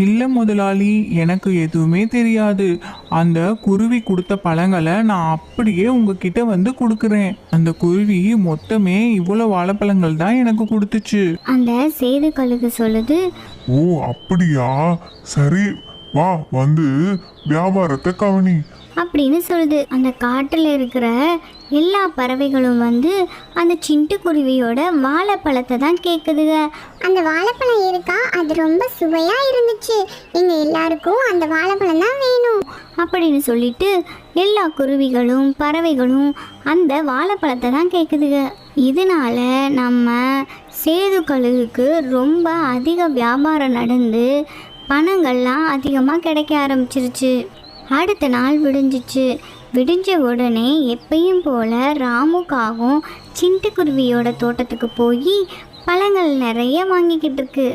இல்லை முதலாளி, எனக்கு எதுவுமே தெரியாது. அந்த குருவி கொடுத்த பழங்களை நான் அப்படியே உங்ககிட்ட வந்து கொடுக்குறேன். அந்த குருவி மொத்தமே இவ்வளோ வாழைப்பழங்கள் தான் எனக்கு கொடுத்துச்சு. அந்த சேது கழுகு சொல்லுது. ஓ அப்படியா, சரி வா வந்து வியாபாரத்தை கவனி அப்படின்னு சொல்லுது. அந்த காட்டில் இருக்கிற எல்லா பறவைகளும் வந்து அந்த சிட்டுக்குருவியோட வாழைப்பழத்தை தான் கேட்குதுங்க. அந்த வாழைப்பழம் இருக்கா, அது ரொம்ப சுவையா இருந்துச்சு, எங்க எல்லாருக்கும் அந்த வாழைப்பழம் தான் வேணும் அப்படின்னு சொல்லிட்டு எல்லா குருவிகளும் பறவைகளும் அந்த வாழைப்பழத்தை தான் கேட்குதுங்க. இதனால நம்ம சேது கழுகுக்கு ரொம்ப அதிக வியாபாரம் நடந்து பணங்கள்லாம் அதிகமாக கிடைக்க ஆரம்பிச்சிருச்சு. அடுத்த நாள் விடிஞ்சிச்சு. விடிஞ்ச உடனே எப்பயும் போல ராமுக்காகவும் சிட்டுக்குருவியோட தோட்டத்துக்கு போய் பழங்கள் நிறைய வாங்கிக்கிட்டு இருக்கு.